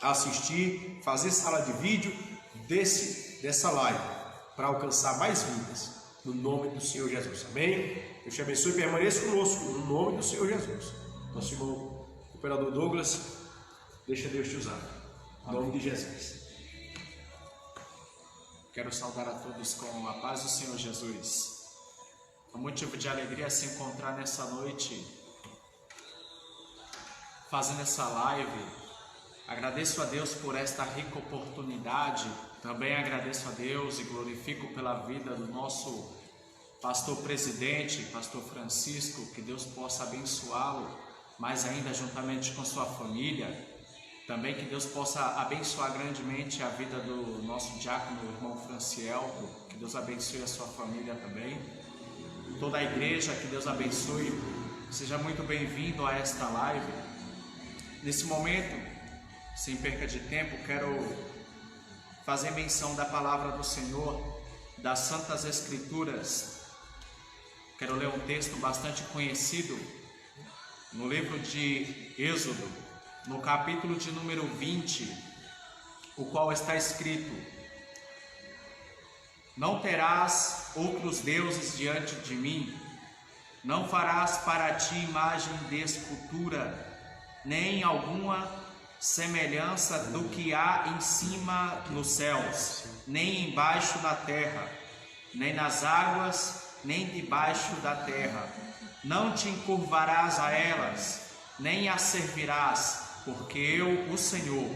assistir, fazer sala de vídeo dessa live, para alcançar mais vidas, no nome do Senhor Jesus, amém? Deus te abençoe e permaneça conosco, no nome do Senhor Jesus. Nosso irmão, o operador Douglas, deixa Deus te usar, no nome de Jesus. Quero saudar a todos com a paz do Senhor Jesus. É um motivo de alegria se encontrar nessa noite, fazendo essa live. Agradeço a Deus por esta rica oportunidade. Também agradeço a Deus e glorifico pela vida do nosso pastor presidente, pastor Francisco, que Deus possa abençoá-lo, mais ainda juntamente com sua família. Também que Deus possa abençoar grandemente a vida do nosso diácono, o irmão Franciel, que Deus abençoe a sua família também. Toda a igreja, que Deus abençoe. Seja muito bem-vindo a esta live. Nesse momento, sem perca de tempo, quero fazer menção da palavra do Senhor, das Santas Escrituras. Quero ler um texto bastante conhecido no livro de Êxodo, no capítulo de número 20, o qual está escrito: não terás outros deuses diante de mim, não farás para ti imagem de escultura, nem alguma semelhança do que há em cima nos céus, nem embaixo na terra, nem nas águas, nem debaixo da terra. Não te encurvarás a elas, nem as servirás, porque eu, o Senhor,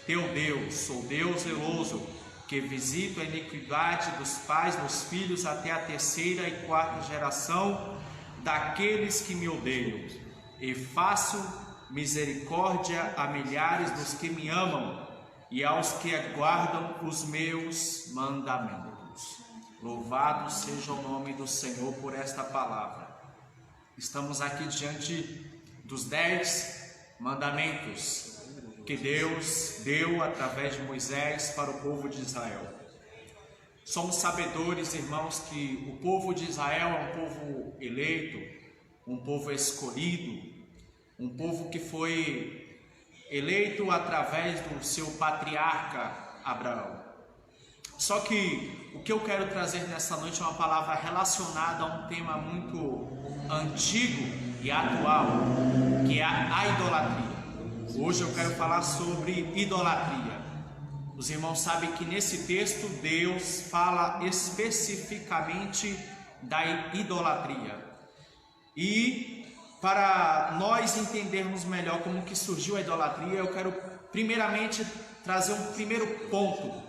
teu Deus, sou Deus zeloso, que visito a iniquidade dos pais nos filhos até a 3ª e 4ª geração daqueles que me odeiam, e faço misericórdia a milhares dos que me amam e aos que aguardam os meus mandamentos. Louvado seja o nome do Senhor por esta palavra. Estamos aqui diante dos 10 mandamentos que Deus deu através de Moisés para o povo de Israel. Somos sabedores, irmãos, que o povo de Israel é um povo eleito, um povo escolhido, um povo que foi eleito através do seu patriarca Abraão. Só que o que eu quero trazer nessa noite é uma palavra relacionada a um tema muito antigo e atual, que é a idolatria. Hoje eu quero falar sobre idolatria. Os irmãos sabem que nesse texto Deus fala especificamente da idolatria. E para nós entendermos melhor como que surgiu a idolatria, eu quero primeiramente trazer um primeiro ponto.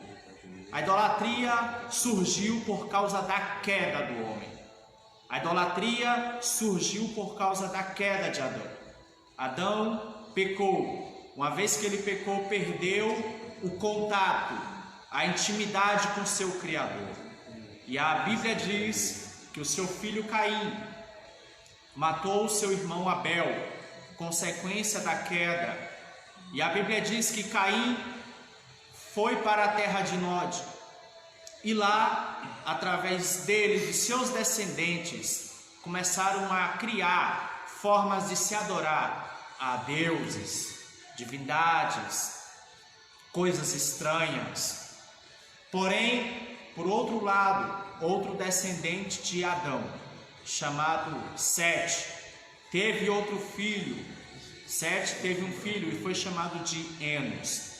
A idolatria surgiu por causa da queda do homem. A idolatria surgiu por causa da queda de Adão. Adão pecou. Uma vez que ele pecou, perdeu o contato, a intimidade com seu Criador. E a Bíblia diz que o seu filho Caim matou o seu irmão Abel, consequência da queda. E a Bíblia diz que Caim foi para a terra de Nod, e lá, através dele, de seus descendentes, começaram a criar formas de se adorar a deuses, divindades, coisas estranhas. Porém, por outro lado, outro descendente de Adão, chamado Sete, teve outro filho. Sete teve um filho e foi chamado de Enos.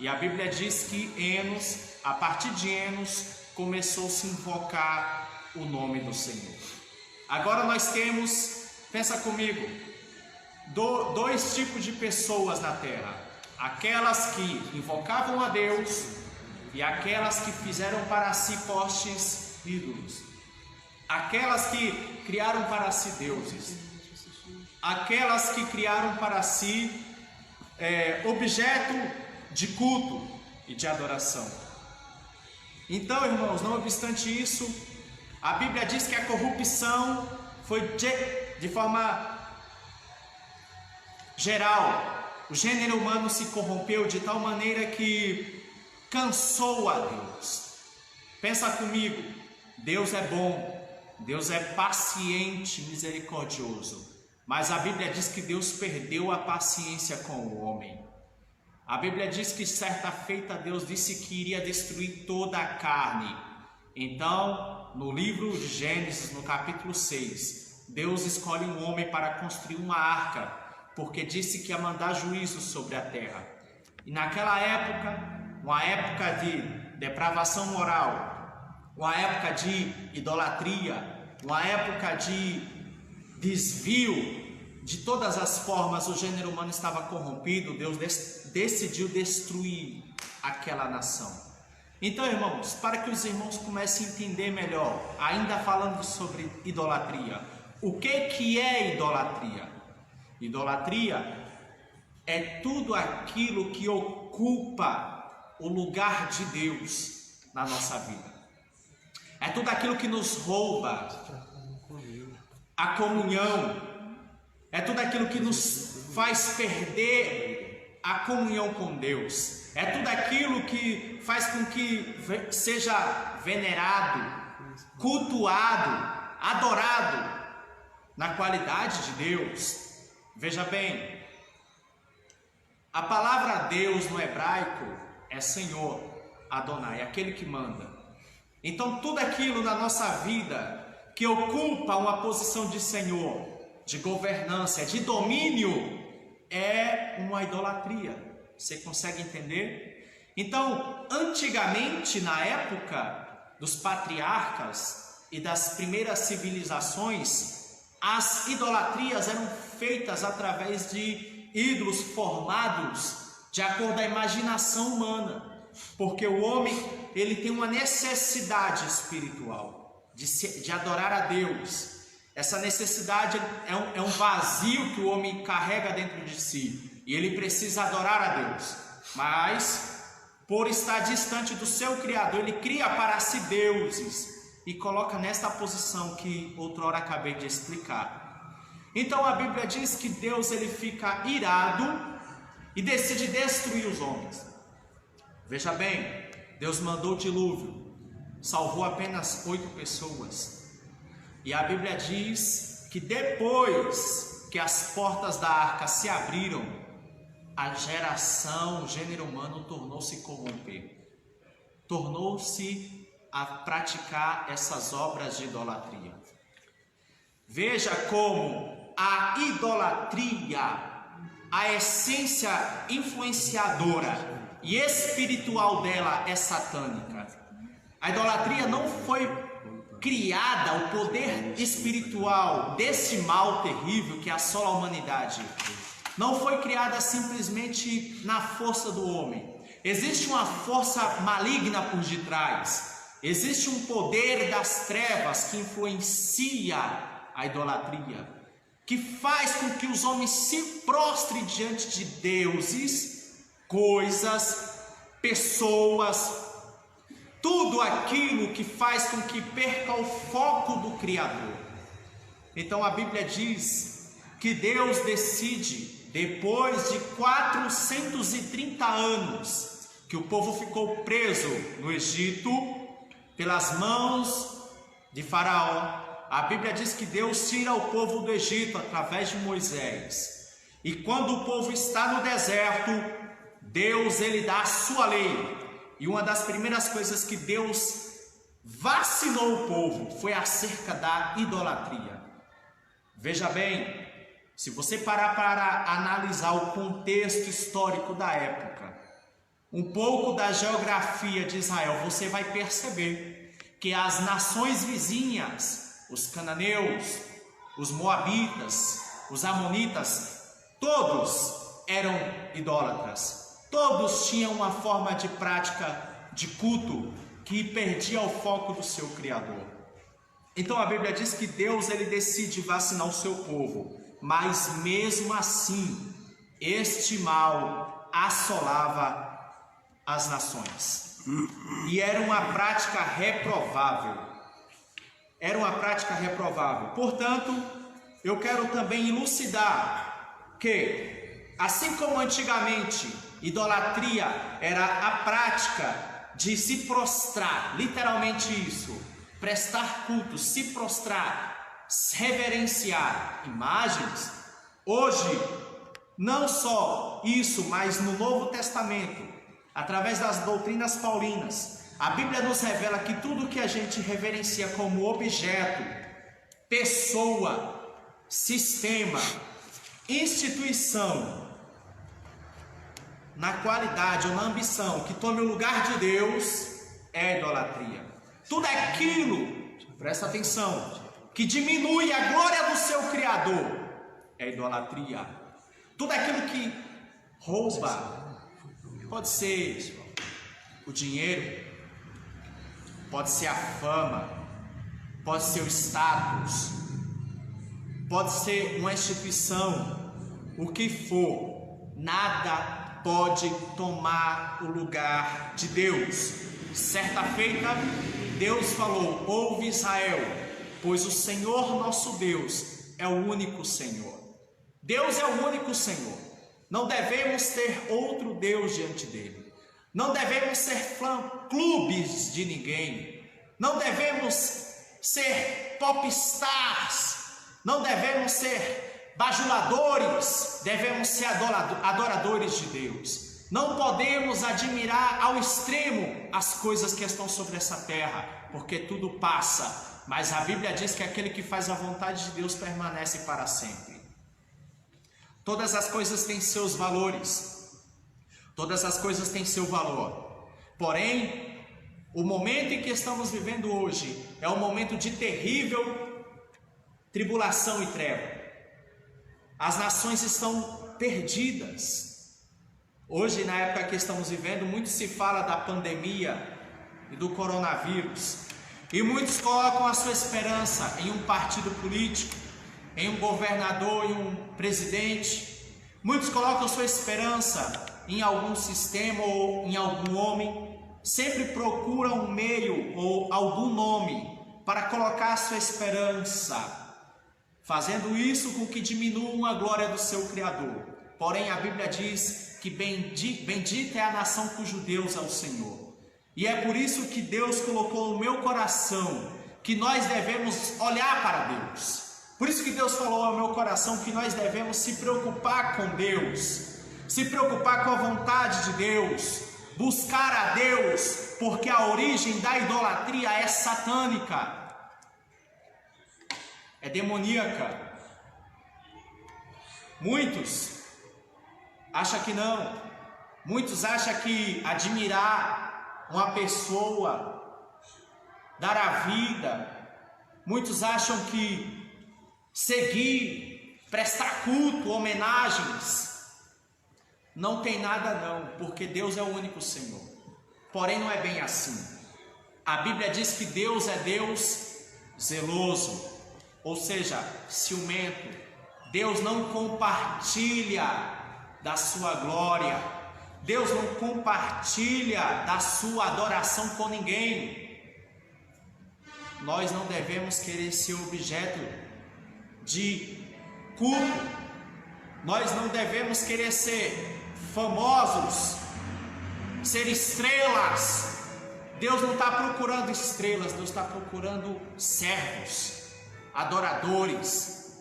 E a Bíblia diz que Enos, a partir de Enos, começou a se invocar o nome do Senhor. Agora nós temos, pensa comigo, dois tipos de pessoas na terra: aquelas que invocavam a Deus e aquelas que fizeram para si postes ídolos, aquelas que criaram para si deuses, aquelas que criaram para si objeto de culto e de adoração. Então, irmãos, não obstante isso, a Bíblia diz que a corrupção foi de forma geral. O gênero humano se corrompeu de tal maneira que cansou a Deus. Pensa comigo, Deus é bom, Deus é paciente, misericordioso, mas a Bíblia diz que Deus perdeu a paciência com o homem. A Bíblia diz que certa feita Deus disse que iria destruir toda a carne. Então, no livro de Gênesis, no capítulo 6, Deus escolhe um homem para construir uma arca, porque disse que ia mandar juízo sobre a terra. E naquela época, uma época de depravação moral, uma época de idolatria, uma época de desvio, de todas as formas o gênero humano estava corrompido, Deus decidiu destruir aquela nação. Então, irmãos, para que os irmãos comecem a entender melhor, ainda falando sobre idolatria, o que é idolatria? Idolatria é tudo aquilo que ocupa o lugar de Deus na nossa vida. É tudo aquilo que nos rouba a comunhão. É tudo aquilo que nos faz perder a comunhão com Deus. É tudo aquilo que faz com que seja venerado, cultuado, adorado na qualidade de Deus. Veja bem, a palavra Deus no hebraico é Senhor, Adonai, aquele que manda. Então tudo aquilo na nossa vida que ocupa uma posição de Senhor, de governança, de domínio, é uma idolatria. Você consegue entender? Então, antigamente, na época dos patriarcas e das primeiras civilizações, as idolatrias eram feitas através de ídolos formados de acordo com a imaginação humana, porque o homem ele tem uma necessidade espiritual de adorar a Deus. Essa necessidade é um vazio que o homem carrega dentro de si e ele precisa adorar a Deus, mas por estar distante do seu Criador, ele cria para si deuses e coloca nesta posição que outrora acabei de explicar. Então a Bíblia diz que Deus ele fica irado e decide destruir os homens. Veja bem, Deus mandou o dilúvio, salvou apenas 8 pessoas. E a Bíblia diz que depois que as portas da arca se abriram, a geração, o gênero humano tornou-se corromper. Tornou-se a praticar essas obras de idolatria. Veja como a idolatria, a essência influenciadora e espiritual dela é satânica. A idolatria não foi criada, o poder espiritual desse mal terrível que assola a humanidade não foi criada simplesmente na força do homem. Existe uma força maligna por detrás, existe um poder das trevas que influencia a idolatria, que faz com que os homens se prostrem diante de deuses, coisas, pessoas, tudo aquilo que faz com que perca o foco do Criador. Então a Bíblia diz que Deus decide, depois de 430 anos, que o povo ficou preso no Egito, pelas mãos de Faraó. A Bíblia diz que Deus tira o povo do Egito através de Moisés. E quando o povo está no deserto, Deus ele dá a sua lei. E uma das primeiras coisas que Deus vacinou o povo foi acerca da idolatria. Veja bem, se você parar para analisar o contexto histórico da época, um pouco da geografia de Israel, você vai perceber que as nações vizinhas, os cananeus, os moabitas, os amonitas, todos eram idólatras. Todos tinham uma forma de prática de culto que perdia o foco do seu Criador. Então a Bíblia diz que Deus ele decide vacinar o seu povo, mas mesmo assim este mal assolava as nações. E era uma prática reprovável. Era uma prática reprovável. Portanto, eu quero também elucidar que, assim como antigamente idolatria era a prática de se prostrar, literalmente isso, prestar culto, se prostrar, reverenciar imagens, hoje Não só isso, mas no Novo Testamento, através das doutrinas paulinas, a Bíblia nos revela que tudo que a gente reverencia como objeto, pessoa, sistema, instituição, na qualidade ou na ambição que tome o lugar de Deus, é idolatria. Tudo aquilo, presta atenção, que diminui a glória do seu Criador, é idolatria. Tudo aquilo que rouba, pode ser o dinheiro, pode ser a fama, pode ser o status, pode ser uma instituição, o que for, nada pode tomar o lugar de Deus. Certa feita, Deus falou: ouve Israel, pois o Senhor nosso Deus é o único Senhor. Deus é o único Senhor. Não devemos ter outro Deus diante dele. Não devemos ser fã-clubes de ninguém. Não devemos ser popstars. Não devemos ser bajuladores. Devemos ser adoradores de Deus. Não podemos admirar ao extremo as coisas que estão sobre essa terra, porque tudo passa. Mas a Bíblia diz que aquele que faz a vontade de Deus permanece para sempre. Todas as coisas têm seus valores. Todas as coisas têm seu valor. Porém, o momento em que estamos vivendo hoje é um momento de terrível tribulação e treva. As nações estão perdidas. Hoje, na época que estamos vivendo, muito se fala da pandemia e do coronavírus. E muitos colocam a sua esperança em um partido político, em um governador, em um presidente. Muitos colocam sua esperança em algum sistema ou em algum homem. Sempre procuram um meio ou algum nome para colocar sua esperança, fazendo isso com que diminuam a glória do seu Criador. Porém, a Bíblia diz que bendita é a nação cujo Deus é o Senhor. E é por isso que Deus colocou no meu coração que nós devemos olhar para Deus. Por isso que Deus falou ao meu coração que nós devemos se preocupar com Deus, se preocupar com a vontade de Deus, buscar a Deus, porque a origem da idolatria é satânica, é demoníaca. Muitos acham que não. Muitos acham que admirar uma pessoa, dar a vida, muitos acham que seguir, prestar culto, homenagens, não tem nada não, porque Deus é o único Senhor. Porém, não é bem assim. A Bíblia diz que Deus é Deus zeloso, ou seja, ciumento. Deus não compartilha da sua glória. Deus não compartilha da sua adoração com ninguém. Nós não devemos querer ser objeto de culto. Nós não devemos querer ser famosos, ser estrelas. Deus não está procurando estrelas, Deus está procurando servos, adoradores.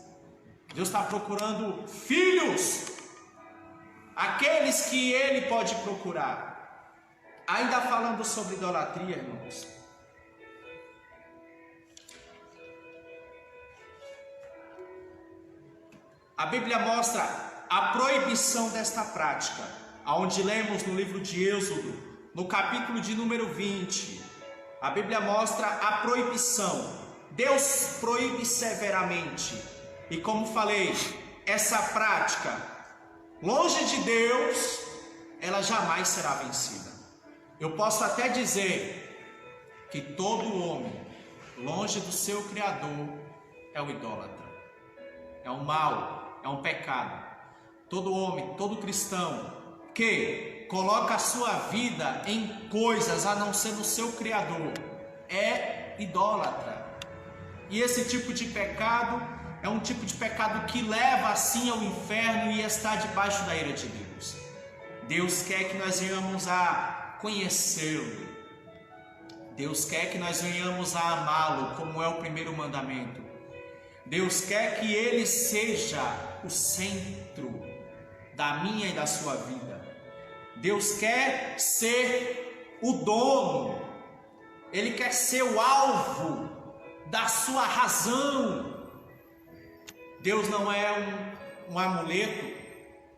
Deus está procurando filhos, aqueles que Ele pode procurar. Ainda falando sobre idolatria, irmãos, a Bíblia mostra a proibição desta prática, aonde lemos no livro de Êxodo, no capítulo de número 20, a Bíblia mostra a proibição. Deus proíbe severamente, e como falei, essa prática, longe de Deus, ela jamais será vencida. Eu posso até dizer que todo homem, longe do seu Criador, é um idólatra, é um mal, é um pecado. Todo homem, todo cristão que coloca a sua vida em coisas a não ser no seu Criador é idólatra. E esse tipo de pecado é um tipo de pecado que leva assim ao inferno e está debaixo da ira de Deus. Deus quer que nós venhamos a conhecê-lo. Deus quer que nós venhamos a amá-lo, como é o primeiro mandamento. Deus quer que Ele seja o centro da minha e da sua vida. Deus quer ser o dono, Ele quer ser o alvo da sua razão. Deus não é um amuleto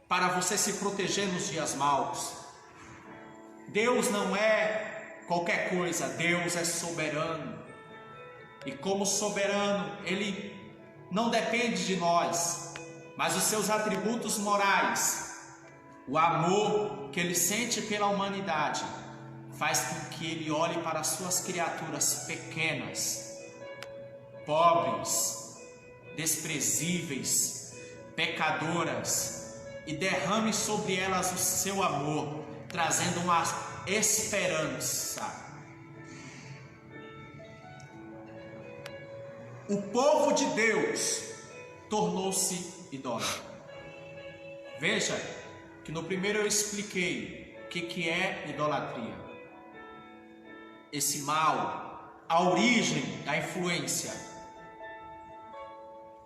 para você se proteger nos dias maus. Deus não é qualquer coisa, Deus é soberano. E como soberano, Ele não depende de nós, mas os seus atributos morais, o amor que Ele sente pela humanidade, faz com que Ele olhe para as suas criaturas pequenas, pobres, desprezíveis, pecadoras, e derrame sobre elas o seu amor, trazendo uma esperança. O povo de Deus tornou-se idólatra. Veja que no primeiro eu expliquei o que é idolatria. Esse mal, a origem da influência.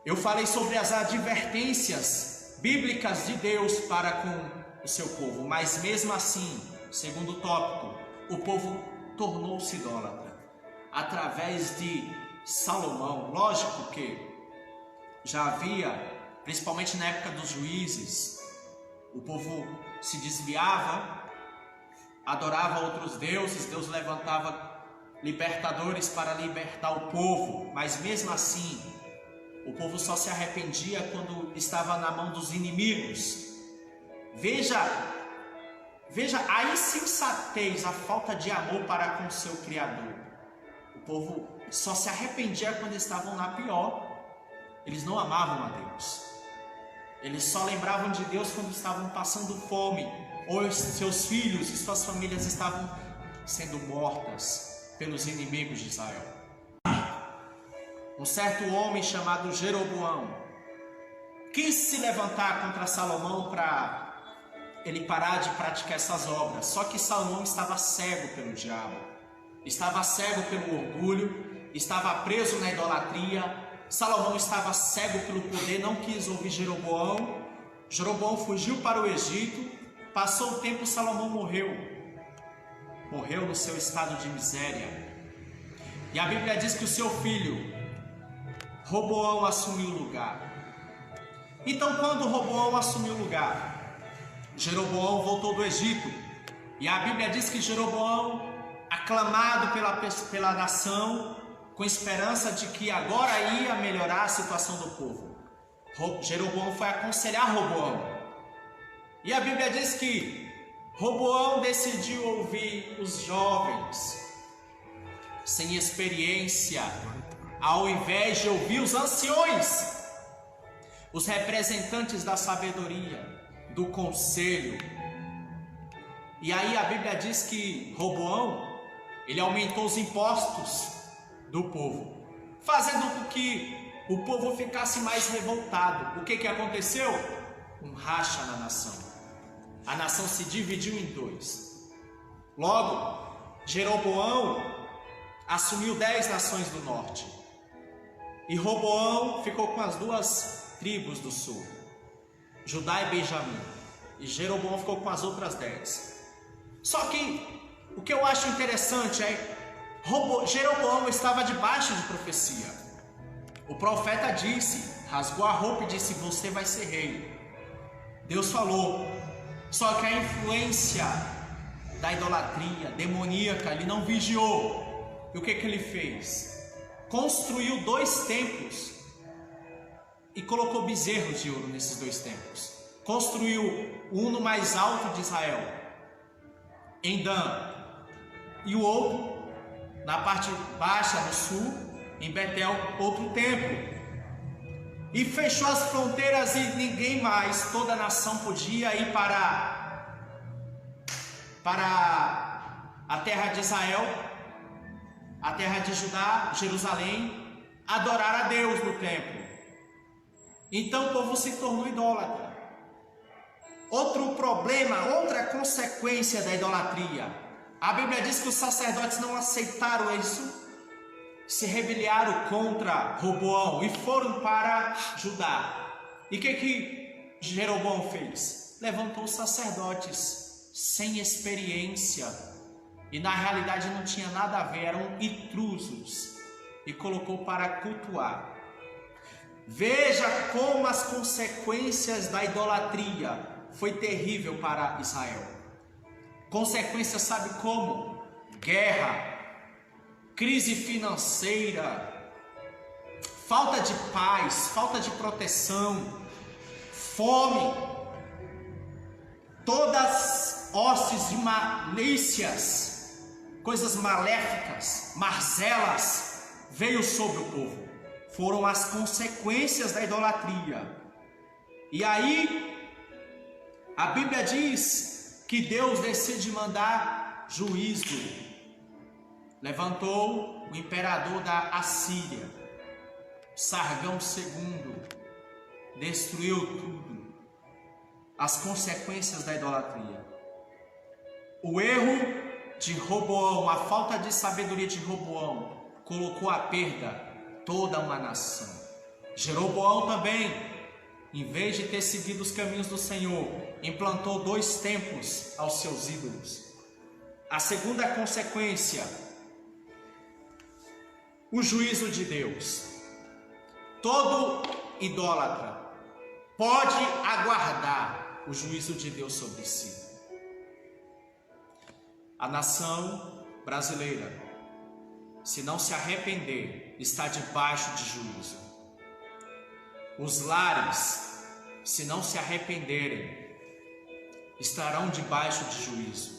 Eu falei sobre as advertências bíblicas de Deus para com o seu povo, mas mesmo assim, segundo tópico, o povo tornou-se idólatra através de Salomão. Lógico que já havia, principalmente na época dos juízes, o povo se desviava, adorava outros deuses, Deus levantava libertadores para libertar o povo, mas mesmo assim, o povo só se arrependia quando estava na mão dos inimigos. Veja a insensatez, a falta de amor para com o seu Criador. O povo só se arrependia quando estavam na pior. Eles não amavam a Deus. Eles só lembravam de Deus quando estavam passando fome, ou seus filhos e suas famílias estavam sendo mortas pelos inimigos de Israel. Um certo homem chamado Jeroboão quis se levantar contra Salomão para ele parar de praticar essas obras. Só que Salomão estava cego pelo diabo, estava cego pelo orgulho, estava preso na idolatria. Salomão estava cego pelo poder, não quis ouvir Jeroboão. Jeroboão fugiu para o Egito. Passou o tempo, Salomão morreu no seu estado de miséria. E a Bíblia diz que o seu filho Roboão assumiu o lugar. Então, quando Roboão assumiu o lugar, Jeroboão voltou do Egito. E a Bíblia diz que Jeroboão, aclamado pela nação, com esperança de que agora ia melhorar a situação do povo, Jeroboão foi aconselhar Roboão. E a Bíblia diz que Roboão decidiu ouvir os jovens sem experiência, ao invés de ouvir os anciões, os representantes da sabedoria, do conselho. E aí a Bíblia diz que Roboão, ele aumentou os impostos do povo, fazendo com que o povo ficasse mais revoltado. O que aconteceu? Um racha na nação. A nação se dividiu em dois. Logo, Jeroboão assumiu 10 nações do norte. E Roboão ficou com as 2 tribos do sul, Judá e Benjamim. E Jeroboão ficou com as outras 10. Só que o que eu acho interessante é Jeroboão estava debaixo de profecia. O profeta disse, rasgou a roupa e disse: você vai ser rei. Deus falou. Só que a influência da idolatria demoníaca, ele não vigiou. E o que ele fez? Construiu 2 templos e colocou bezerros de ouro nesses 2 templos. Construiu um no mais alto de Israel, em Dan, e o outro na parte baixa no sul, em Betel, outro templo. E fechou as fronteiras e ninguém mais, toda a nação podia ir para a terra de Israel, a terra de Judá, Jerusalém, adorar a Deus no templo. Então o povo se tornou idólatra. Outro problema, outra consequência da idolatria. A Bíblia diz que os sacerdotes não aceitaram isso, se rebelaram contra Roboão e foram para Judá. E o que Jeroboão fez? levantou sacerdotes sem experiência, e na realidade não tinha nada a ver, eram intrusos, e colocou para cultuar. Veja como as consequências da idolatria foi terrível para Israel. Consequência sabe como? Guerra, crise financeira, falta de paz, falta de proteção, fome, todas hostes de malícias, coisas maléficas, marzelas, veio sobre o povo. Foram as consequências da idolatria. E aí, a Bíblia diz que Deus decide mandar juízo. Levantou o imperador da Assíria, Sargão II, destruiu tudo. As consequências da idolatria. O erro de Roboão, a falta de sabedoria de Roboão, colocou à perda toda uma nação. Jeroboão também, em vez de ter seguido os caminhos do Senhor, implantou 2 templos aos seus ídolos. A segunda consequência, o juízo de Deus. Todo idólatra pode aguardar o juízo de Deus sobre si. A nação brasileira, se não se arrepender, está debaixo de juízo. Os lares, se não se arrependerem, estarão debaixo de juízo.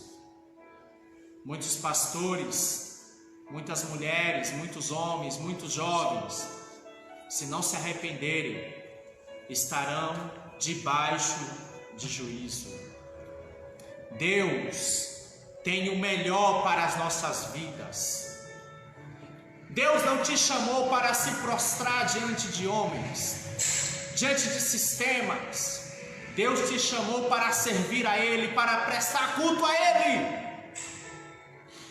Muitos pastores, muitas mulheres, muitos homens, muitos jovens, se não se arrependerem, estarão debaixo de juízo. Deus tem o melhor para as nossas vidas. Deus não te chamou para se prostrar diante de homens, diante de sistemas. Deus te chamou para servir a Ele, para prestar culto a Ele.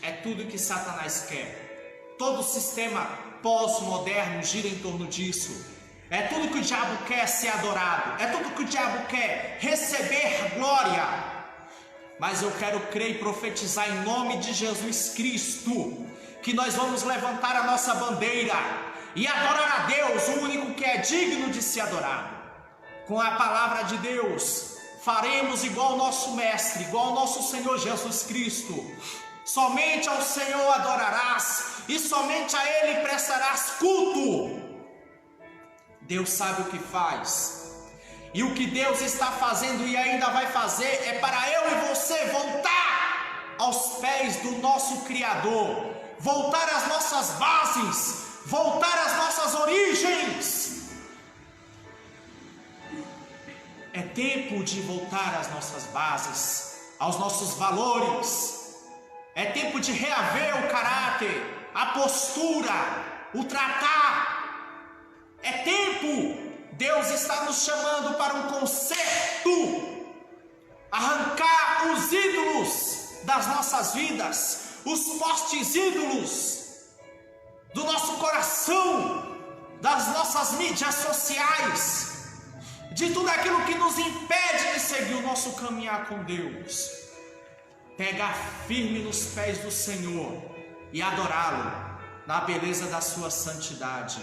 É tudo que Satanás quer. Todo sistema pós-moderno gira em torno disso. É tudo que o diabo quer ser adorado. É tudo que o diabo quer receber glória. Mas eu quero crer e profetizar em nome de Jesus Cristo, que nós vamos levantar a nossa bandeira e adorar a Deus, o único que é digno de ser adorado. Com a palavra de Deus, faremos igual ao nosso Mestre, igual ao nosso Senhor Jesus Cristo. Somente ao Senhor adorarás e somente a Ele prestarás culto. Deus sabe o que faz. E o que Deus está fazendo e ainda vai fazer é para eu e você voltar aos pés do nosso Criador, voltar às nossas bases, voltar às nossas origens. É tempo de voltar às nossas bases, aos nossos valores. É tempo de reaver o caráter, a postura, o tratar. É tempo. Deus está nos chamando para um conserto, arrancar os ídolos das nossas vidas, os postes ídolos do nosso coração, das nossas mídias sociais, de tudo aquilo que nos impede de seguir o nosso caminhar com Deus. Pegar firme nos pés do Senhor e adorá-lo na beleza da sua santidade,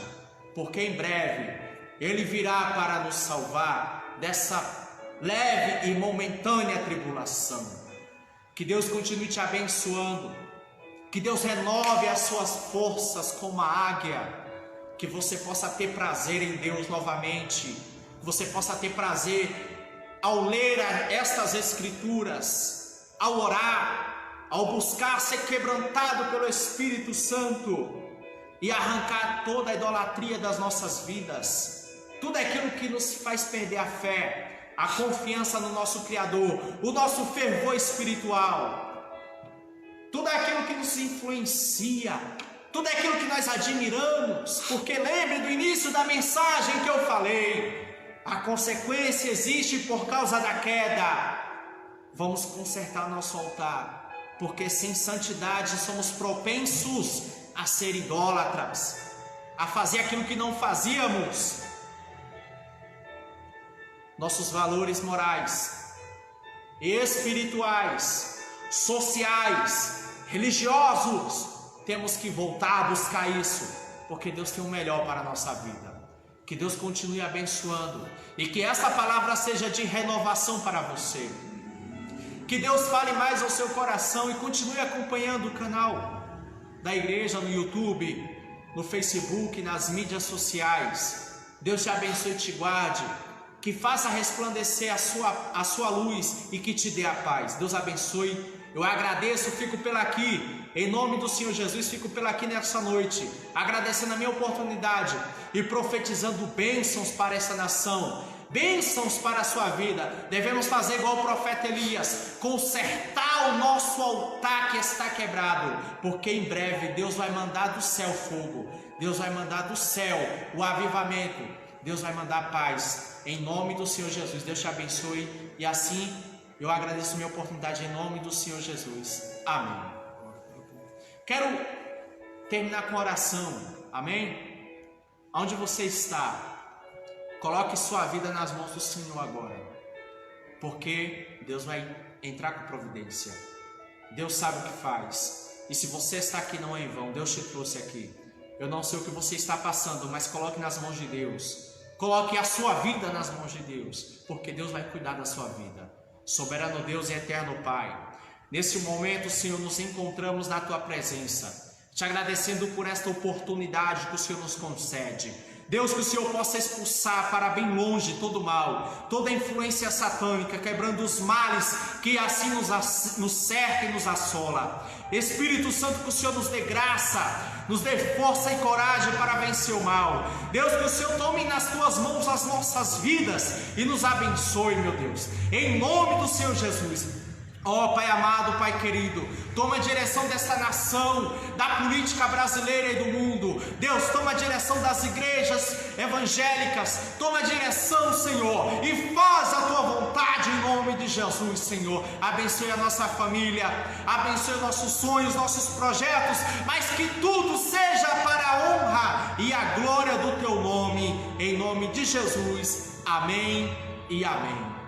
porque em breve Ele virá para nos salvar dessa leve e momentânea tribulação. Que Deus continue te abençoando. Que Deus renove as suas forças como a águia. Que você possa ter prazer em Deus novamente. Que você possa ter prazer ao ler estas escrituras, ao orar, ao buscar ser quebrantado pelo Espírito Santo e arrancar toda a idolatria das nossas vidas. Tudo aquilo que nos faz perder a fé, a confiança no nosso Criador, o nosso fervor espiritual, tudo aquilo que nos influencia, tudo aquilo que nós admiramos, porque lembre do início da mensagem que eu falei, a consequência existe por causa da queda. Vamos consertar nosso altar, porque sem santidade somos propensos a ser idólatras, a fazer aquilo que não fazíamos. Nossos valores morais espirituais, sociais, religiosos, temos que voltar a buscar isso, porque Deus tem o melhor para a nossa vida. Que Deus continue abençoando e que essa palavra seja de renovação para você. Que Deus fale mais ao seu coração e continue acompanhando o canal da igreja no YouTube, no Facebook, nas mídias sociais. Deus te abençoe e te guarde, que faça resplandecer a sua luz e que te dê a paz. Deus abençoe. Eu agradeço, fico pela aqui, em nome do Senhor Jesus, fico pela aqui nessa noite, agradecendo a minha oportunidade e profetizando bênçãos para essa nação, bênçãos para a sua vida. Devemos fazer igual o profeta Elias, consertar o nosso altar que está quebrado, porque em breve Deus vai mandar do céu fogo, Deus vai mandar do céu o avivamento, Deus vai mandar paz, em nome do Senhor Jesus. Deus te abençoe e assim eu agradeço a minha oportunidade em nome do Senhor Jesus. Amém. Quero terminar com oração. Amém? Onde você está, coloque sua vida nas mãos do Senhor agora, porque Deus vai entrar com providência. Deus sabe o que faz. E se você está aqui não é em vão, Deus te trouxe aqui. Eu não sei o que você está passando, mas coloque nas mãos de Deus. Coloque a sua vida nas mãos de Deus, porque Deus vai cuidar da sua vida. Soberano Deus e eterno Pai, nesse momento, Senhor, nos encontramos na Tua presença, te agradecendo por esta oportunidade que o Senhor nos concede. Deus, que o Senhor possa expulsar para bem longe todo mal, toda influência satânica, quebrando os males que assim nos cerca e nos assola. Espírito Santo, que o Senhor nos dê graça, nos dê força e coragem para vencer o mal. Deus, que o Senhor tome nas Tuas mãos as nossas vidas e nos abençoe, meu Deus, em nome do Senhor Jesus. Ó Pai amado, Pai querido, toma a direção desta nação, da política brasileira e do mundo. Deus, toma a direção das igrejas evangélicas, toma a direção, Senhor, e faz a Tua vontade em nome de Jesus, Senhor. Abençoe a nossa família, abençoe nossos sonhos, nossos projetos, mas que tudo seja para a honra e a glória do Teu nome, em nome de Jesus. Amém e amém.